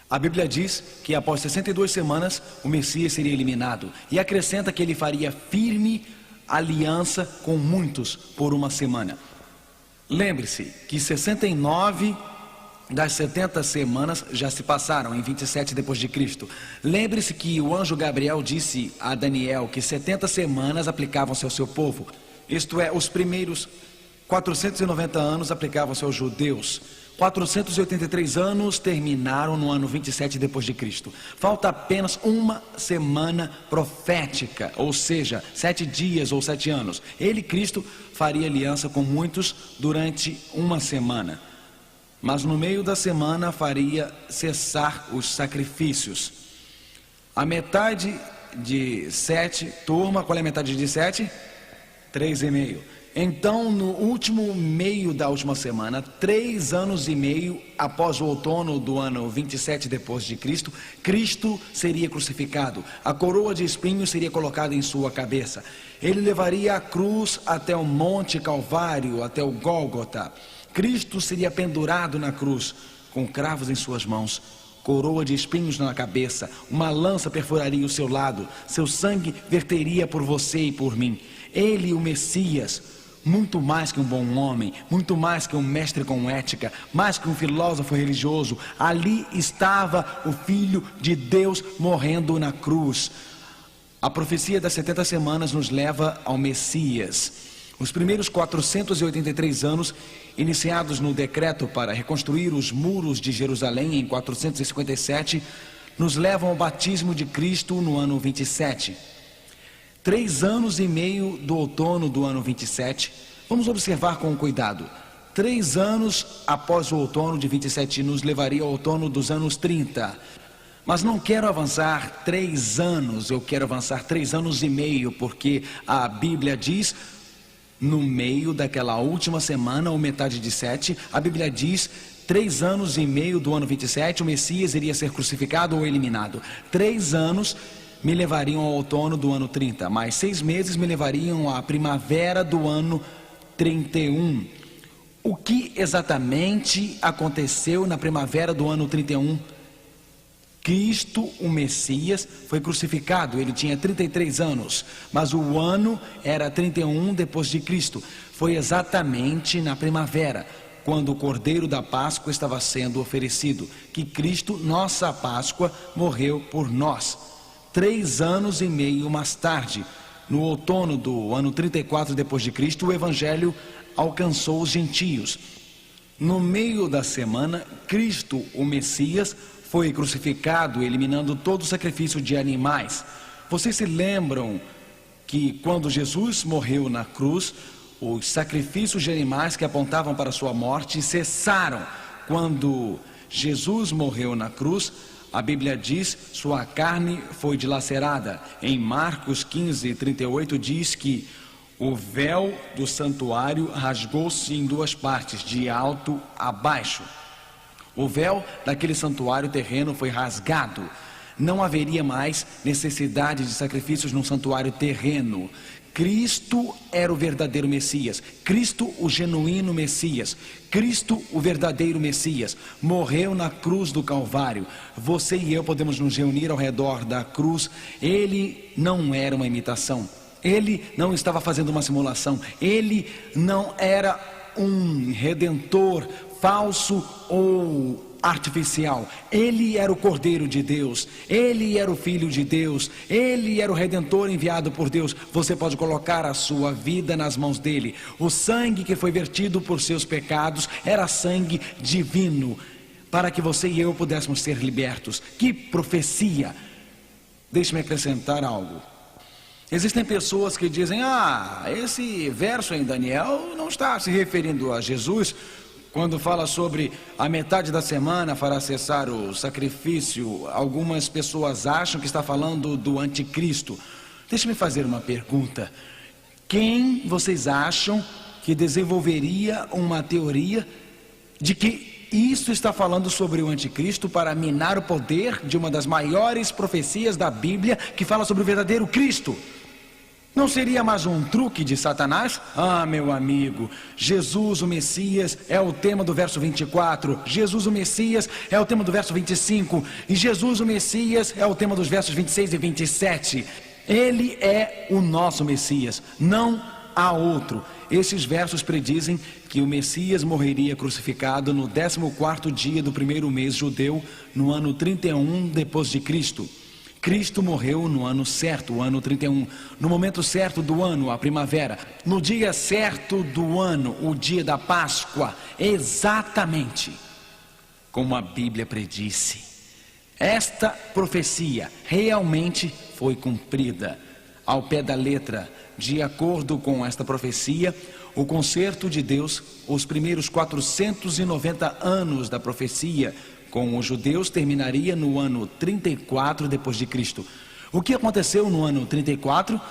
S1: A Bíblia diz que após 62 semanas o Messias seria eliminado, e acrescenta que ele faria firme aliança com muitos por 1 semana. Lembre-se que 69 das 70 semanas já se passaram em 27 depois de Cristo. Lembre-se que o anjo Gabriel disse a Daniel que 70 semanas aplicavam-se ao seu povo, isto é, os primeiros 490 anos aplicavam-se aos judeus. 483 anos terminaram no ano 27 depois de Cristo. Falta apenas 1 semana profética, ou seja, 7 dias ou 7 anos. Ele, Cristo, faria aliança com muitos durante 1 semana. Mas no meio da semana faria cessar os sacrifícios. A metade de 7, turma, qual é a metade de 7? 3,5. Então, no último meio da última semana, 3 anos e meio após o outono do ano 27 depois de Cristo, Cristo seria crucificado. A coroa de espinhos seria colocada em sua cabeça. Ele levaria a cruz até o Monte Calvário, até o Gólgota. Cristo seria pendurado na cruz, com cravos em suas mãos, coroa de espinhos na cabeça, uma lança perfuraria o seu lado, seu sangue verteria por você e por mim. Ele, o Messias, muito mais que um bom homem, muito mais que um mestre com ética, mais que um filósofo religioso, ali estava o Filho de Deus morrendo na cruz. A profecia das 70 semanas nos leva ao Messias. Os primeiros 483 anos, iniciados no decreto para reconstruir os muros de Jerusalém em 457, nos levam ao batismo de Cristo no ano 27. 3 anos e meio do outono do ano 27, vamos observar com cuidado. 3 anos após o outono de 27 nos levaria ao outono dos anos 30. Mas não quero avançar 3 anos, eu quero avançar 3 anos e meio, porque a Bíblia diz, no meio daquela última semana, ou metade de 7, a Bíblia diz: 3 anos e meio do ano 27, o Messias iria ser crucificado ou eliminado. 3 anos me levariam ao outono do ano 30, mais 6 meses me levariam à primavera do ano 31. O que exatamente aconteceu na primavera do ano 31? Cristo, o Messias, foi crucificado. Ele tinha 33 anos, mas o ano era 31 depois de Cristo. Foi exatamente na primavera, quando o Cordeiro da Páscoa estava sendo oferecido, que Cristo, nossa Páscoa, morreu por nós. 3 anos e meio mais tarde, no outono do ano 34 depois de Cristo, o evangelho alcançou os gentios. No meio da semana, Cristo, o Messias, foi crucificado, eliminando todo o sacrifício de animais. Vocês se lembram que quando Jesus morreu na cruz, os sacrifícios de animais que apontavam para a sua morte cessaram. Quando Jesus morreu na cruz, a Bíblia diz, sua carne foi dilacerada. Em Marcos 15:38 diz que o véu do santuário rasgou-se em duas partes, de alto a baixo. O véu daquele santuário terreno foi rasgado. Não haveria mais necessidade de sacrifícios num santuário terreno. Cristo era o verdadeiro Messias, Cristo o genuíno Messias, Cristo o verdadeiro Messias, morreu na cruz do Calvário. Você e eu podemos nos reunir ao redor da cruz. Ele não era uma imitação, ele não estava fazendo uma simulação, ele não era um redentor falso ou artificial. Ele era o Cordeiro de Deus, ele era o Filho de Deus, ele era o Redentor enviado por Deus. Você pode colocar a sua vida nas mãos dele. O sangue que foi vertido por seus pecados era sangue divino, para que você e eu pudéssemos ser libertos. Que profecia! Deixe-me acrescentar algo. Existem pessoas que dizem, esse verso em Daniel não está se referindo a Jesus, quando fala sobre a metade da semana fará cessar o sacrifício. Algumas pessoas acham que está falando do anticristo. Deixe-me fazer uma pergunta. Quem vocês acham que desenvolveria uma teoria de que isso está falando sobre o anticristo para minar o poder de uma das maiores profecias da Bíblia, que fala sobre o verdadeiro Cristo? Não seria mais um truque de Satanás? Meu amigo, Jesus o Messias é o tema do verso 24, Jesus o Messias é o tema do verso 25, e Jesus o Messias é o tema dos versos 26 e 27. Ele é o nosso Messias, não há outro. Esses versos predizem que o Messias morreria crucificado no 14º dia do primeiro mês judeu, no ano 31 depois de Cristo. Cristo morreu no ano certo, o ano 31, no momento certo do ano, a primavera, no dia certo do ano, o dia da Páscoa, exatamente como a Bíblia predisse. Esta profecia realmente foi cumprida ao pé da letra. De acordo com esta profecia, o concerto de Deus, os primeiros 490 anos da profecia com os judeus terminaria no ano 34 depois de Cristo. O que aconteceu no ano 34?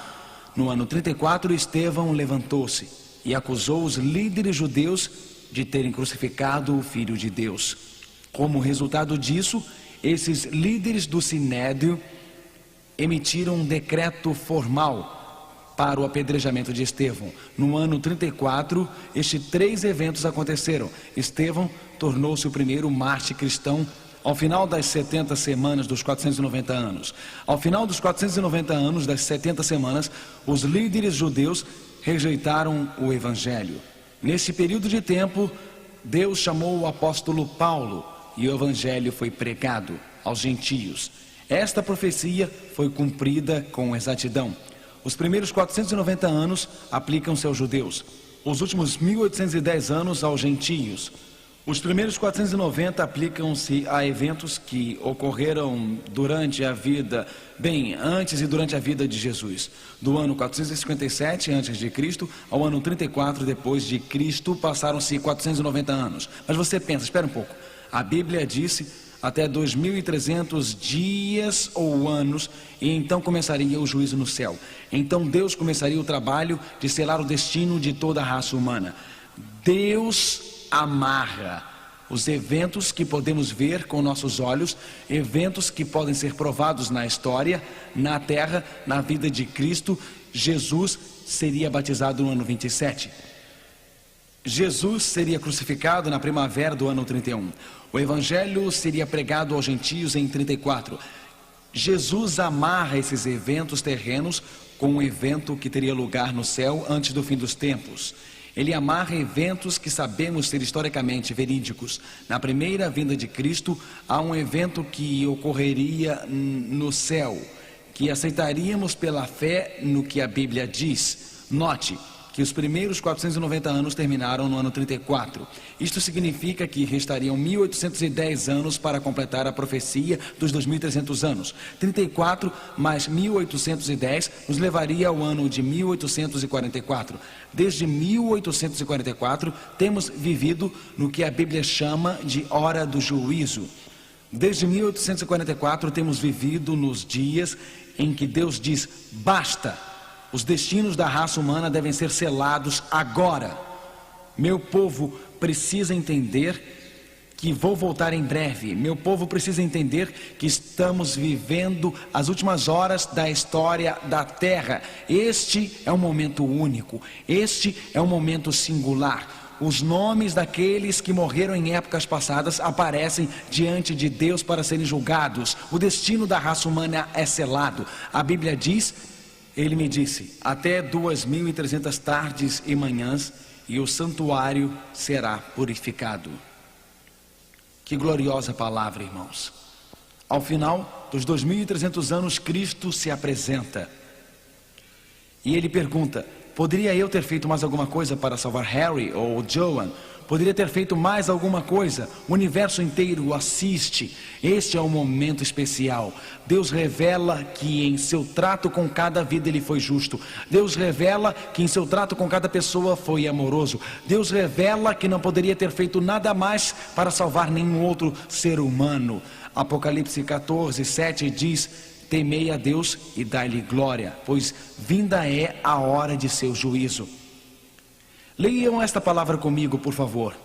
S1: No ano 34, Estevão levantou-se e acusou os líderes judeus de terem crucificado o Filho de Deus. Como resultado disso, esses líderes do Sinédrio emitiram um decreto formal para o apedrejamento de Estevão. No ano 34, estes 3 eventos aconteceram. Estevão tornou-se o primeiro mártir cristão ao final das 70 semanas dos 490 anos. Ao final dos 490 anos, das 70 semanas, os líderes judeus rejeitaram o Evangelho. Nesse período de tempo, Deus chamou o apóstolo Paulo e o Evangelho foi pregado aos gentios. Esta profecia foi cumprida com exatidão. Os primeiros 490 anos aplicam-se aos judeus, os últimos 1810 anos aos gentios. Os primeiros 490 aplicam-se a eventos que ocorreram durante a vida, antes e durante a vida de Jesus. Do ano 457 a.C. ao ano 34 depois de Cristo, passaram-se 490 anos. Mas você pensa, espera um pouco, a Bíblia disse até 2.300 dias ou anos, e então começaria o juízo no céu. Então Deus começaria o trabalho de selar o destino de toda a raça humana. Deus amarra os eventos que podemos ver com nossos olhos, eventos que podem ser provados na história, na terra, na vida de Cristo. Jesus seria batizado no ano 27. Jesus seria crucificado na primavera do ano 31. O Evangelho seria pregado aos gentios em 34. Jesus amarra esses eventos terrenos com um evento que teria lugar no céu antes do fim dos tempos. Ele amarra eventos que sabemos ser historicamente verídicos. Na primeira vinda de Cristo, há um evento que ocorreria no céu. que aceitaríamos pela fé no que a Bíblia diz. Note que os primeiros 490 anos terminaram no ano 34. Isto significa que restariam 1810 anos para completar a profecia dos 2300 anos. 34 mais 1810 nos levaria ao ano de 1844. Desde 1844 temos vivido no que a Bíblia chama de hora do juízo. Desde 1844 temos vivido nos dias em que Deus diz: basta! Os destinos da raça humana devem ser selados agora. Meu povo precisa entender que vou voltar em breve. Meu povo precisa entender que estamos vivendo as últimas horas da história da Terra. Este é um momento único. Este é um momento singular. Os nomes daqueles que morreram em épocas passadas aparecem diante de Deus para serem julgados. O destino da raça humana é selado. A Bíblia diz... Ele me disse: até 2.300 tardes e manhãs, e o santuário será purificado. Que gloriosa palavra, irmãos. Ao final dos 2.300 anos, Cristo se apresenta. E ele pergunta: poderia eu ter feito mais alguma coisa para salvar Harry ou Joan? Poderia ter feito mais alguma coisa? O universo inteiro assiste. Este é um momento especial. Deus revela que em seu trato com cada vida Ele foi justo. Deus revela que em seu trato com cada pessoa foi amoroso. Deus revela que não poderia ter feito nada mais para salvar nenhum outro ser humano. Apocalipse 14, 7 diz: temei a Deus e dai-lhe glória, pois vinda é a hora de seu juízo. Leiam esta palavra comigo, por favor.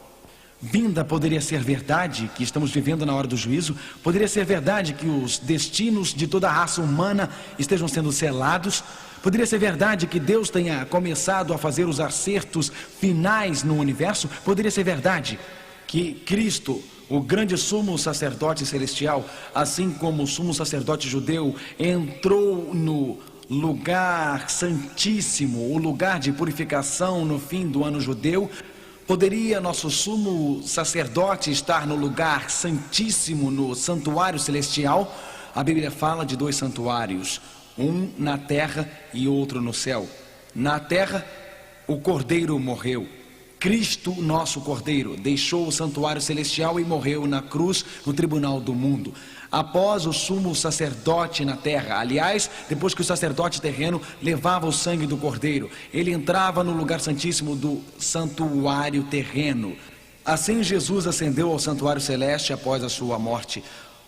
S1: Vinda poderia ser verdade que estamos vivendo na hora do juízo. Poderia ser verdade que os destinos de toda a raça humana estejam sendo selados. Poderia ser verdade que Deus tenha começado a fazer os acertos finais no universo. Poderia ser verdade que Cristo, o grande sumo sacerdote celestial, assim como o sumo sacerdote judeu, entrou no lugar santíssimo, o lugar de purificação no fim do ano judeu. Poderia nosso sumo sacerdote estar no lugar santíssimo, no santuário celestial? A Bíblia fala de dois santuários, um na terra e outro no céu. Na terra, o Cordeiro morreu. Cristo, nosso Cordeiro, deixou o santuário celestial e morreu na cruz, no tribunal do mundo. Após o sumo sacerdote na terra, aliás, depois que o sacerdote terreno levava o sangue do Cordeiro, ele entrava no lugar santíssimo do santuário terreno. Assim Jesus ascendeu ao santuário celeste após a sua morte.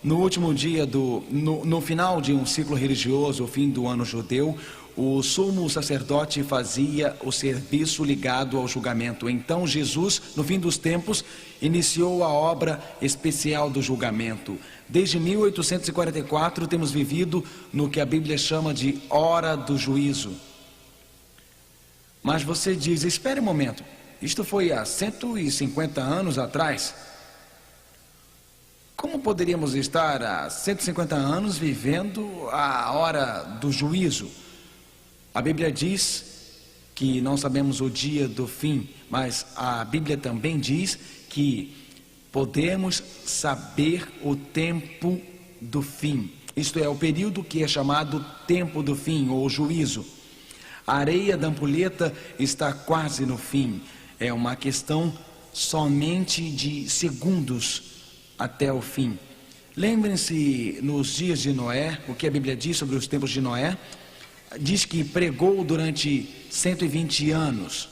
S1: No último dia no final de um ciclo religioso, o fim do ano judeu, o sumo sacerdote fazia o serviço ligado ao julgamento. Então Jesus, no fim dos tempos, iniciou a obra especial do julgamento. Desde 1844 temos vivido no que a Bíblia chama de hora do juízo. Mas você diz: espere um momento, isto foi há 150 anos atrás. Como poderíamos estar há 150 anos vivendo a hora do juízo? A Bíblia diz que não sabemos o dia do fim, mas a Bíblia também diz que podemos saber o tempo do fim. Isto é, o período que é chamado tempo do fim ou juízo. A areia da ampulheta está quase no fim. É uma questão somente de segundos até o fim. Lembrem-se, nos dias de Noé, o que a Bíblia diz sobre os tempos de Noé. Diz que pregou durante 120 anos.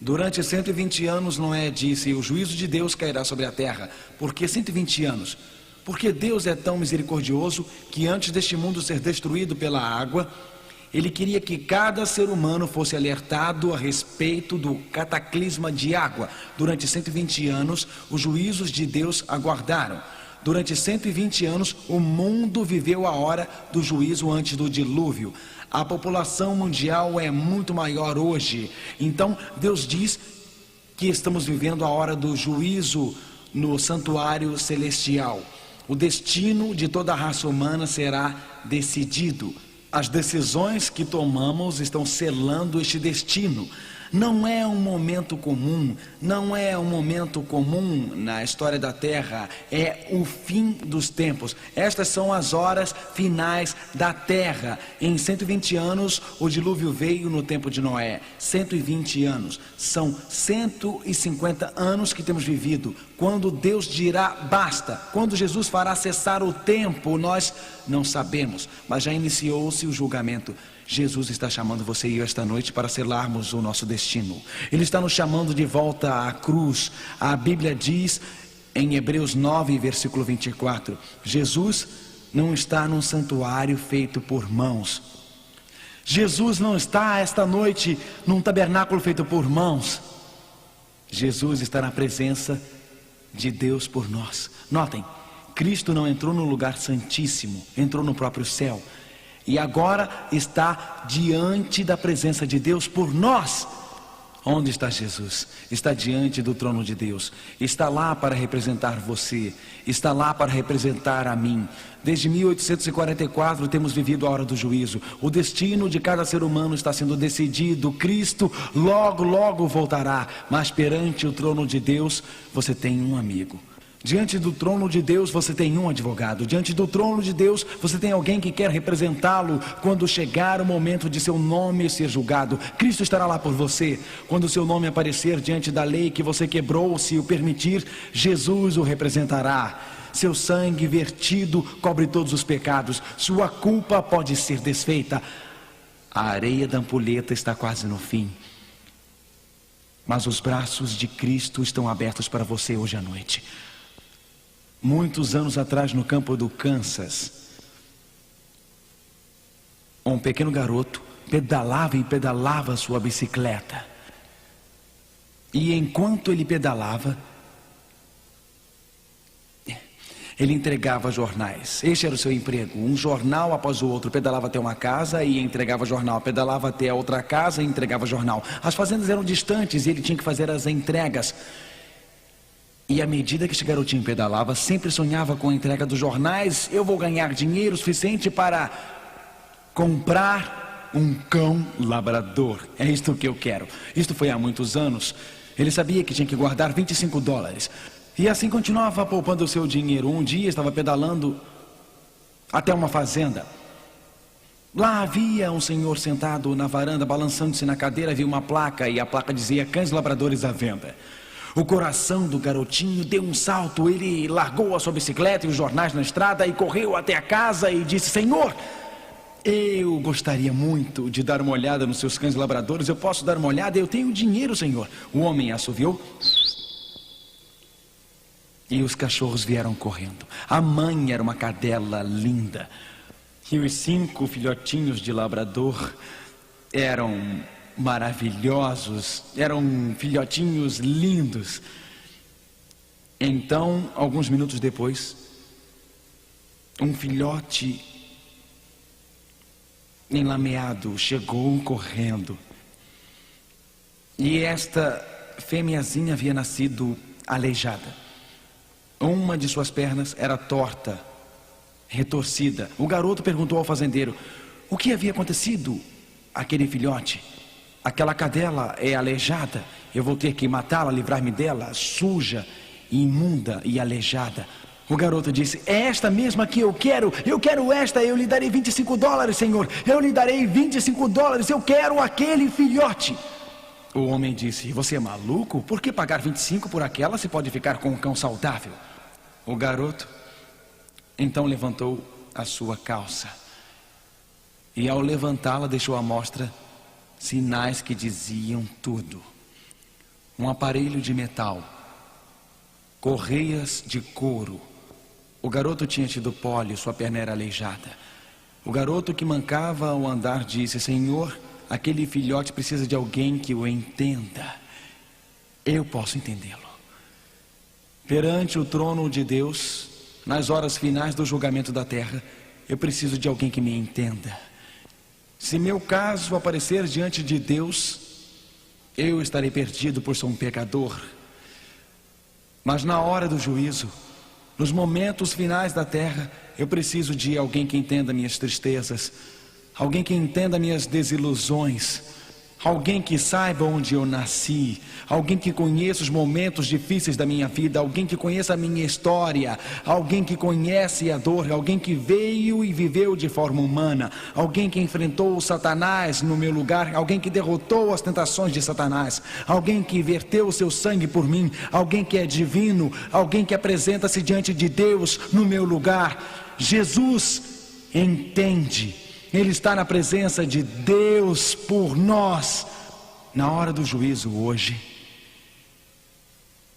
S1: Durante 120 anos Noé disse: o juízo de Deus cairá sobre a terra. Por que 120 anos? Porque Deus é tão misericordioso que antes deste mundo ser destruído pela água, Ele queria que cada ser humano fosse alertado a respeito do cataclisma de água. Durante 120 anos, os juízos de Deus aguardaram. Durante 120 anos, o mundo viveu a hora do juízo antes do dilúvio. A população mundial é muito maior hoje. Então, Deus diz que estamos vivendo a hora do juízo no santuário celestial. O destino de toda a raça humana será decidido. As decisões que tomamos estão selando este destino. Não é um momento comum, não é um momento comum na história da terra, é o fim dos tempos. Estas são as horas finais da terra. Em 120 anos, o dilúvio veio no tempo de Noé. 120 anos, são 150 anos que temos vivido. Quando Deus dirá basta, quando Jesus fará cessar o tempo, nós não sabemos, mas já iniciou-se o julgamento. Jesus está chamando você e eu esta noite para selarmos o nosso destino. Ele está nos chamando de volta à cruz. A Bíblia diz em Hebreus 9, versículo 24, Jesus não está num santuário feito por mãos. Jesus não está esta noite num tabernáculo feito por mãos. Jesus está na presença de Deus por nós. Notem, Cristo não entrou no lugar santíssimo, entrou no próprio céu. E agora está diante da presença de Deus por nós. Onde está Jesus? Está diante do trono de Deus. Está lá para representar você. Está lá para representar a mim. Desde 1844 temos vivido a hora do juízo. O destino de cada ser humano está sendo decidido. Cristo logo, logo voltará. Mas perante o trono de Deus, você tem um amigo. Diante do trono de Deus você tem um advogado. Diante do trono de Deus você tem alguém que quer representá-lo quando chegar o momento de seu nome ser julgado. Cristo estará lá por você. Quando o seu nome aparecer diante da lei que você quebrou, se o permitir, Jesus o representará. Seu sangue vertido cobre todos os pecados. Sua culpa pode ser desfeita. A areia da ampulheta está quase no fim. Mas os braços de Cristo estão abertos para você hoje à noite. Muitos anos atrás, no campo do Kansas, um pequeno garoto pedalava e pedalava sua bicicleta. E enquanto ele pedalava, ele entregava jornais. Este era o seu emprego, um jornal após o outro. Pedalava até uma casa e entregava jornal. Pedalava até a outra casa e entregava jornal. As fazendas eram distantes e ele tinha que fazer as entregas. E à medida que este garotinho pedalava, sempre sonhava com a entrega dos jornais. Eu vou ganhar dinheiro suficiente para comprar um cão labrador. É isto que eu quero. Isto foi há muitos anos. Ele sabia que tinha que guardar $25. E assim continuava poupando o seu dinheiro. Um dia estava pedalando até uma fazenda. Lá havia um senhor sentado na varanda, balançando-se na cadeira. Havia uma placa e a placa dizia: cães labradores à venda. O coração do garotinho deu um salto. Ele largou a sua bicicleta e os jornais na estrada e correu até a casa e disse: Senhor, eu gostaria muito de dar uma olhada nos seus cães labradores. Eu posso dar uma olhada? Eu tenho dinheiro, Senhor. O homem assoviou e os cachorros vieram correndo. A mãe era uma cadela linda e os 5 filhotinhos de labrador eram maravilhosos, eram filhotinhos lindos. Então, alguns minutos depois, um filhote enlameado chegou correndo. E esta fêmeazinha havia nascido aleijada. Uma de suas pernas era torta, retorcida. O garoto perguntou ao fazendeiro: o que havia acontecido àquele filhote? Aquela cadela é aleijada. Eu vou ter que matá-la, livrar-me dela, suja, imunda e aleijada. O garoto disse: é esta mesma que eu quero esta. Eu lhe darei $25, Senhor. Eu lhe darei $25. Eu quero aquele filhote. O homem disse: você é maluco? Por que pagar 25 por aquela se pode ficar com um cão saudável? O garoto então levantou a sua calça e ao levantá-la deixou à mostra sinais que diziam tudo. Um aparelho de metal, correias de couro. O garoto tinha tido pólio, sua perna era aleijada. O garoto que mancava ao andar disse: Senhor, aquele filhote precisa de alguém que o entenda. Eu posso entendê-lo. Perante o trono de Deus, nas horas finais do julgamento da terra, eu preciso de alguém que me entenda. Se meu caso aparecer diante de Deus, eu estarei perdido por ser um pecador. Mas na hora do juízo, nos momentos finais da terra, eu preciso de alguém que entenda minhas tristezas, alguém que entenda minhas desilusões. Alguém que saiba onde eu nasci, alguém que conheça os momentos difíceis da minha vida, alguém que conheça a minha história, alguém que conhece a dor, alguém que veio e viveu de forma humana, alguém que enfrentou o Satanás no meu lugar, alguém que derrotou as tentações de Satanás, alguém que verteu o seu sangue por mim, alguém que é divino, alguém que apresenta-se diante de Deus no meu lugar. Jesus entende. Ele está na presença de Deus por nós. Na hora do juízo hoje,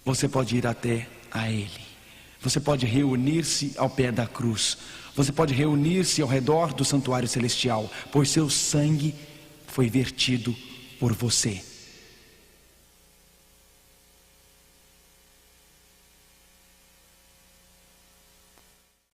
S1: você pode ir até a Ele. Você pode reunir-se ao pé da cruz. Você pode reunir-se ao redor do santuário celestial, pois seu sangue foi vertido por você.